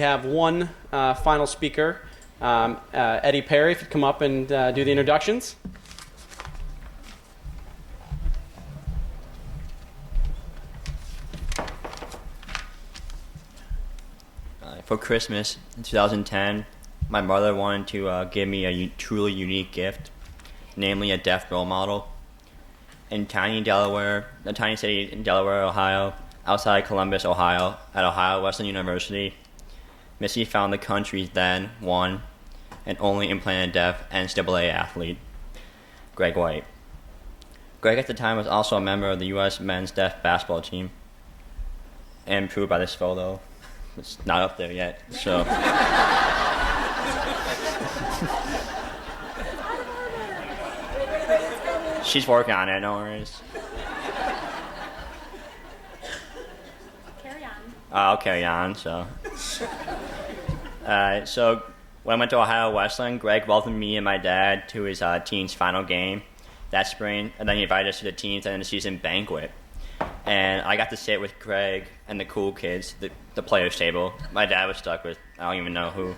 have one final speaker, Eddie Perry, if you'd come up and do the introductions. For Christmas in 2010, my mother wanted to give me a truly unique gift, namely a deaf role model. In tiny Delaware, a tiny city in Delaware, Ohio, outside Columbus, Ohio, at Ohio Wesleyan University, Missy found the country's then one and only implanted deaf NCAA athlete, Greg White. Greg at the time was also a member of the U.S. men's deaf basketball team, and proved by this photo. It's not up there yet, so. She's working on it, no worries. Carry on. I'll carry on, so. So when I went to Ohio Wesleyan, Greg welcomed me and my dad to his team's final game that spring, and then he invited us to the team's end of the season banquet. And I got to sit with Greg and the cool kids, the players' table. My dad was stuck with, I don't even know who.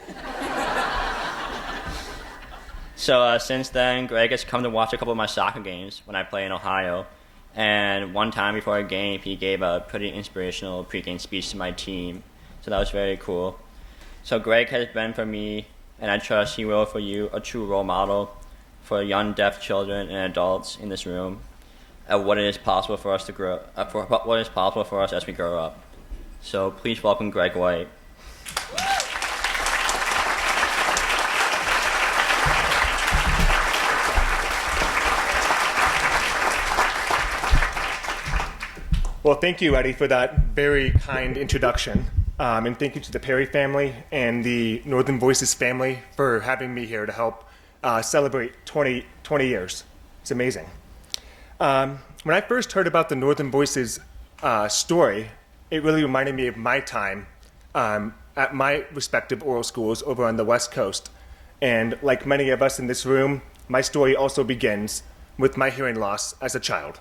So since then, Greg has come to watch a couple of my soccer games when I play in Ohio. And one time before a game, he gave a pretty inspirational pregame speech to my team. So that was very cool. So Greg has been for me, and I trust he will for you, a true role model for young deaf children and adults in this room. What it is possible for us to grow, what is possible for us as we grow up. So please welcome Greg White. Well, thank you, Eddie, for that very kind introduction. And thank you to the Perry family and the Northern Voices family for having me here to help celebrate 20 years. It's amazing. When I first heard about the Northern Voices story, it really reminded me of my time at my respective oral schools over on the West Coast. And like many of us in this room, my story also begins with my hearing loss as a child.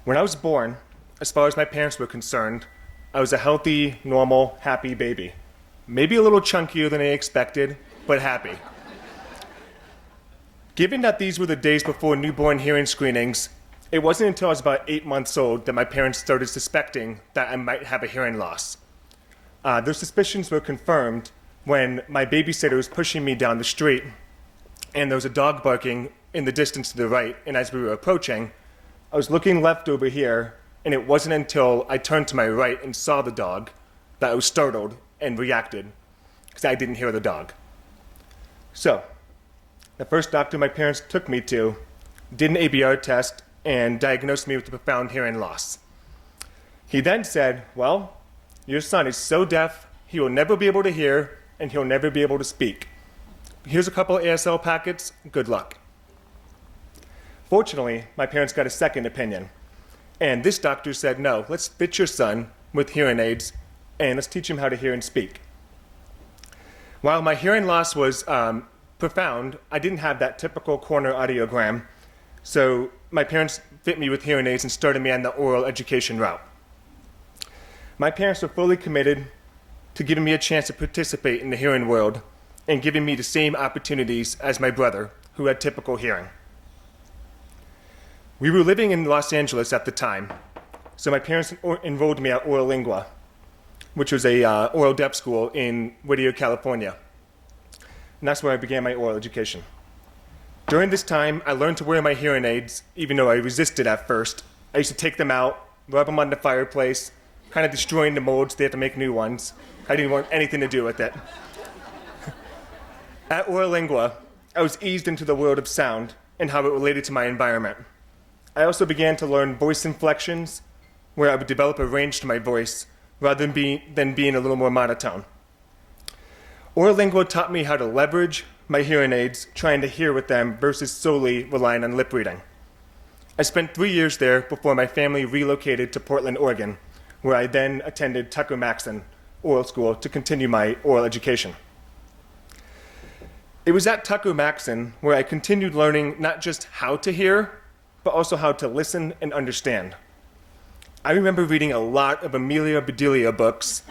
When I was born, as far as my parents were concerned, I was a healthy, normal, happy baby. Maybe a little chunkier than they expected, but happy. Given that these were the days before newborn hearing screenings, it wasn't until I was about 8 months old that my parents started suspecting that I might have a hearing loss. Their suspicions were confirmed when my babysitter was pushing me down the street, and there was a dog barking in the distance to the right, and as we were approaching, I was looking left over here, and it wasn't until I turned to my right and saw the dog that I was startled and reacted, because I didn't hear the dog. So, the first doctor my parents took me to did an ABR test and diagnosed me with a profound hearing loss. He then said, well, your son is so deaf, he will never be able to hear, and he'll never be able to speak. Here's a couple of ASL packets, good luck. Fortunately, my parents got a second opinion, and this doctor said, no, let's fit your son with hearing aids, and let's teach him how to hear and speak. While my hearing loss was profound, I didn't have that typical corner audiogram, so my parents fit me with hearing aids and started me on the oral education route. My parents were fully committed to giving me a chance to participate in the hearing world and giving me the same opportunities as my brother, who had typical hearing. We were living in Los Angeles at the time, so my parents enrolled me at Oral Lingua, which was a oral deaf school in Whittier, California. And that's where I began my oral education. During this time, I learned to wear my hearing aids, even though I resisted at first. I used to take them out, rub them on the fireplace, kind of destroying the molds. They had to make new ones. I didn't want anything to do with it. At Oral Lingua, I was eased into the world of sound and how it related to my environment. I also began to learn voice inflections, where I would develop a range to my voice rather than being a little more monotone. Oral Lingua taught me how to leverage my hearing aids, trying to hear with them versus solely relying on lip reading. I spent 3 years there before my family relocated to Portland, Oregon, where I then attended Tucker Maxson Oral School to continue my oral education. It was at Tucker Maxson where I continued learning not just how to hear, but also how to listen and understand. I remember reading a lot of Amelia Bedelia books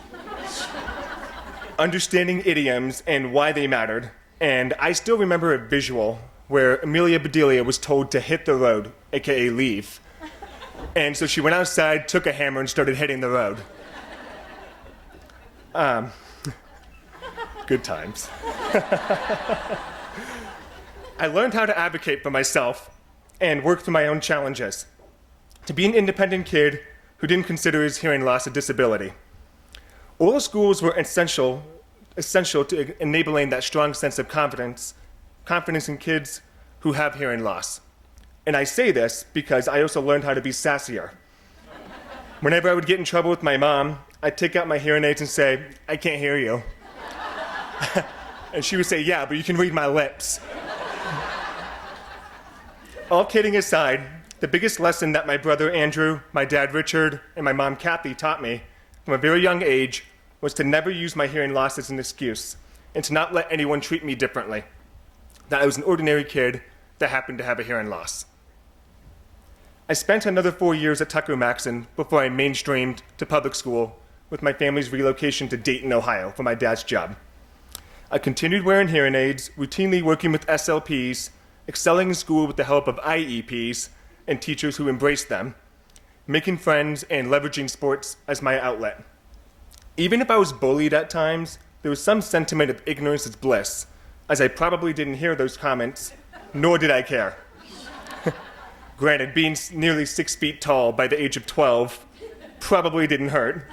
understanding idioms and why they mattered. And I still remember a visual where Amelia Bedelia was told to hit the road, aka leave. And so she went outside, took a hammer, and started hitting the road. Good times. I learned how to advocate for myself and work through my own challenges. To be an independent kid who didn't consider his hearing loss a disability. Oral schools were essential to enabling that strong sense of confidence in kids who have hearing loss. And I say this because I also learned how to be sassier. Whenever I would get in trouble with my mom, I'd take out my hearing aids and say, "I can't hear you." And she would say, "Yeah, but you can read my lips." All kidding aside, the biggest lesson that my brother Andrew, my dad Richard, and my mom Kathy taught me from a very young age was to never use my hearing loss as an excuse and to not let anyone treat me differently. That I was an ordinary kid that happened to have a hearing loss. I spent another 4 years at Tucker-Maxon before I mainstreamed to public school with my family's relocation to Dayton, Ohio for my dad's job. I continued wearing hearing aids, routinely working with SLPs, excelling in school with the help of IEPs and teachers who embraced them, making friends and leveraging sports as my outlet. Even if I was bullied at times, there was some sentiment of ignorance is bliss, as I probably didn't hear those comments, nor did I care. Granted, being nearly 6 feet tall by the age of 12 probably didn't hurt,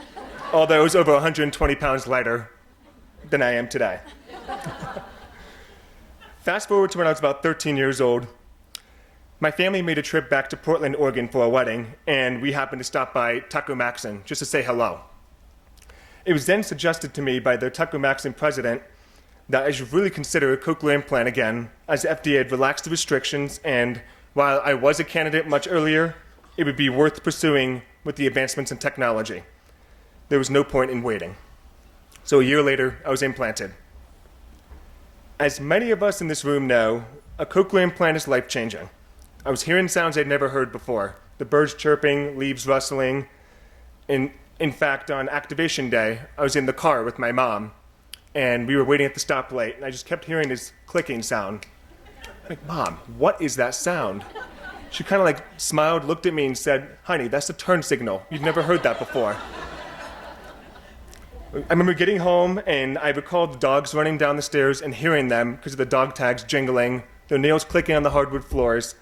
although I was over 120 pounds lighter than I am today. Fast forward to when I was about 13 years old. My family made a trip back to Portland, Oregon for a wedding, and we happened to stop by Tucker-Maxon just to say hello. It was then suggested to me by the Tucker-Maxon president that I should really consider a cochlear implant again, as the FDA had relaxed the restrictions, and while I was a candidate much earlier, it would be worth pursuing with the advancements in technology. There was no point in waiting. So a year later, I was implanted. As many of us in this room know, a cochlear implant is life-changing. I was hearing sounds I'd never heard before. The birds chirping, leaves rustling. In fact, on activation day, I was in the car with my mom, and we were waiting at the stoplight, and I just kept hearing this clicking sound. I'm like, "Mom, what is that sound?" She kind of smiled, looked at me, and said, "Honey, that's a turn signal. You've never heard that before." I remember getting home, and I recalled the dogs running down the stairs and hearing them because of the dog tags jingling, their nails clicking on the hardwood floors.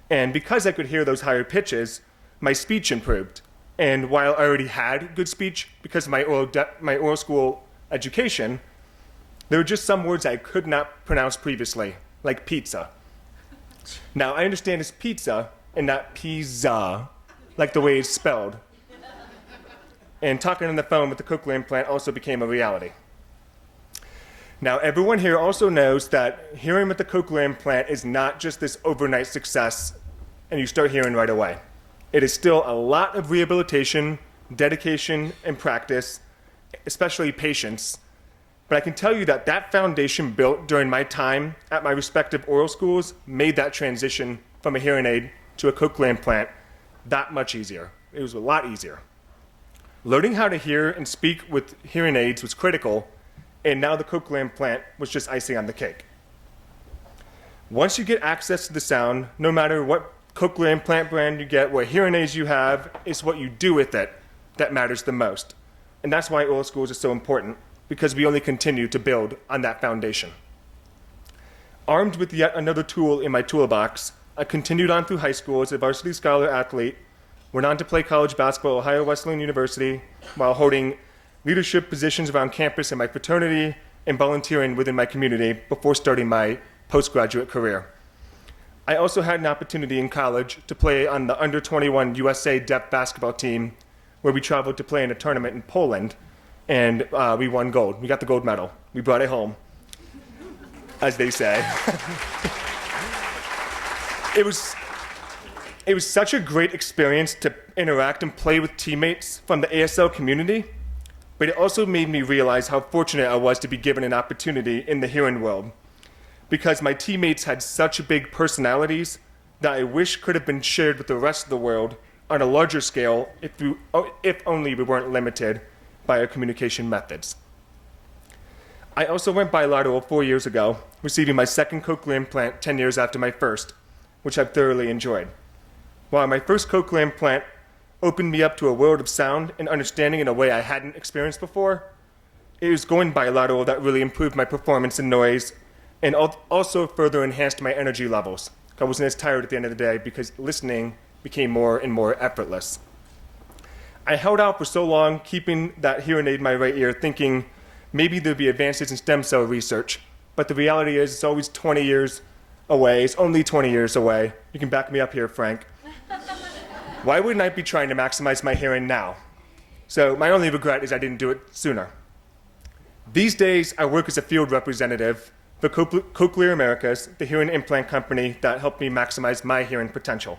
And because I could hear those higher pitches, my speech improved. And while I already had good speech because of my oral school education, there were just some words I could not pronounce previously, like pizza. Now, I understand it's pizza and not pizza, like the way it's spelled. And talking on the phone with the cochlear implant also became a reality. Now, everyone here also knows that hearing with the cochlear implant is not just this overnight success and you start hearing right away. It is still a lot of rehabilitation, dedication, and practice, especially patience. But I can tell you that that foundation built during my time at my respective oral schools made that transition from a hearing aid to a cochlear implant that much easier. It was a lot easier. Learning how to hear and speak with hearing aids was critical, and now the cochlear implant was just icing on the cake. Once you get access to the sound, no matter what cochlear implant brand you get, what hearing aids you have, it's what you do with it that matters the most. And that's why oral schools are so important, because we only continue to build on that foundation. Armed with yet another tool in my toolbox, I continued on through high school as a varsity scholar athlete, went on to play college basketball at Ohio Wesleyan University while holding leadership positions around campus in my fraternity and volunteering within my community before starting my postgraduate career. I also had an opportunity in college to play on the under-21 USA Deaf basketball team, where we traveled to play in a tournament in Poland, and we won gold. We got the gold medal. We brought it home, as they say. It was such a great experience to interact and play with teammates from the ASL community, but it also made me realize how fortunate I was to be given an opportunity in the hearing world, because my teammates had such big personalities that I wish could have been shared with the rest of the world on a larger scale if only we weren't limited by our communication methods. I also went bilateral 4 years ago, receiving my second cochlear implant 10 years after my first, which I've thoroughly enjoyed. While my first cochlear implant opened me up to a world of sound and understanding in a way I hadn't experienced before, it was going bilateral that really improved my performance in noise and also further enhanced my energy levels. I wasn't as tired at the end of the day because listening became more and more effortless. I held out for so long, keeping that hearing aid in my right ear, thinking maybe there'd be advances in stem cell research. But the reality is it's always 20 years away. It's only 20 years away. You can back me up here, Frank. Why wouldn't I be trying to maximize my hearing now? So my only regret is I didn't do it sooner. These days, I work as a field representative for Cochlear Americas, the hearing implant company that helped me maximize my hearing potential.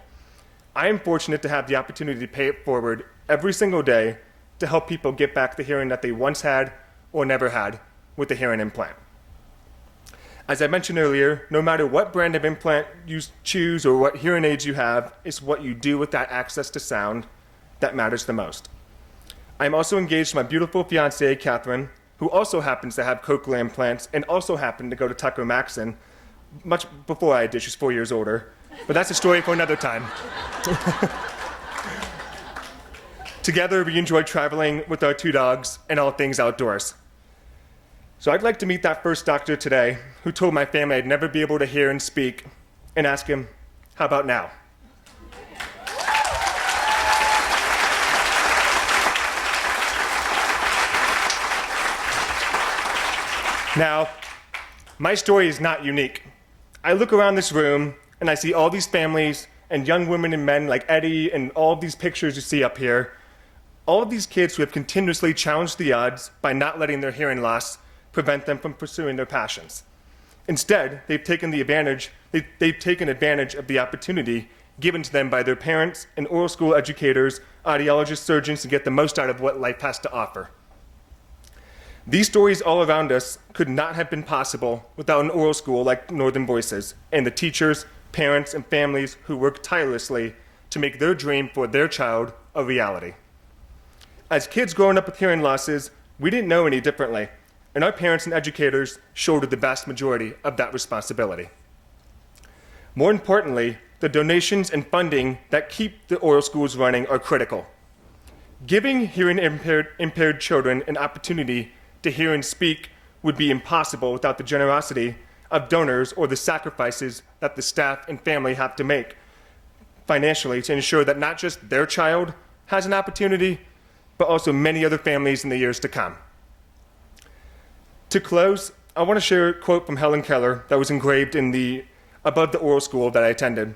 I am fortunate to have the opportunity to pay it forward every single day to help people get back the hearing that they once had or never had with the hearing implant. As I mentioned earlier, no matter what brand of implant you choose or what hearing aids you have, it's what you do with that access to sound that matters the most. I'm also engaged to my beautiful fiancée, Catherine, who also happens to have cochlear implants and also happened to go to Tucker Maxson much before I did. She's 4 years older. But that's a story for another time. Together, we enjoy traveling with our 2 dogs and all things outdoors. So I'd like to meet that first doctor today who told my family I'd never be able to hear and speak and ask him, how about now? Now, my story is not unique. I look around this room and I see all these families and young women and men like Eddie and all of these pictures you see up here. All of these kids who have continuously challenged the odds by not letting their hearing loss prevent them from pursuing their passions. Instead, they've taken advantage of the opportunity given to them by their parents and oral school educators, audiologists, surgeons to get the most out of what life has to offer. These stories all around us could not have been possible without an oral school like Northern Voices and the teachers, parents, and families who work tirelessly to make their dream for their child a reality. As kids growing up with hearing losses, we didn't know any differently, and our parents and educators shouldered the vast majority of that responsibility. More importantly, the donations and funding that keep the oral schools running are critical. Giving hearing impaired children an opportunity to hear and speak would be impossible without the generosity of donors or the sacrifices that the staff and family have to make financially to ensure that not just their child has an opportunity, but also many other families in the years to come. To close, I want to share a quote from Helen Keller that was engraved above the oral school that I attended.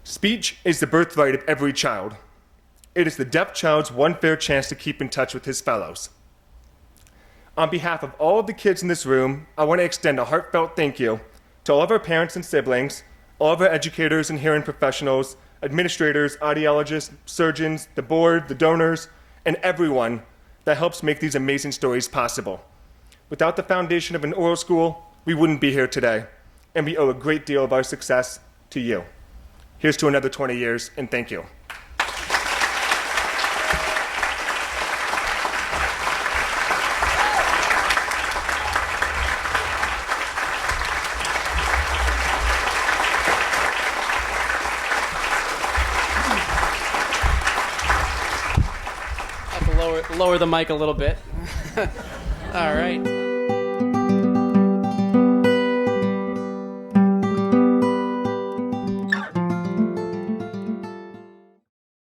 "Speech is the birthright of every child. It is the deaf child's one fair chance to keep in touch with his fellows." On behalf of all of the kids in this room, I want to extend a heartfelt thank you to all of our parents and siblings, all of our educators and hearing professionals, administrators, audiologists, surgeons, the board, the donors, and everyone that helps make these amazing stories possible. Without the foundation of an oral school, we wouldn't be here today, and we owe a great deal of our success to you. Here's to another 20 years, and thank you. Lower the mic a little bit. All right.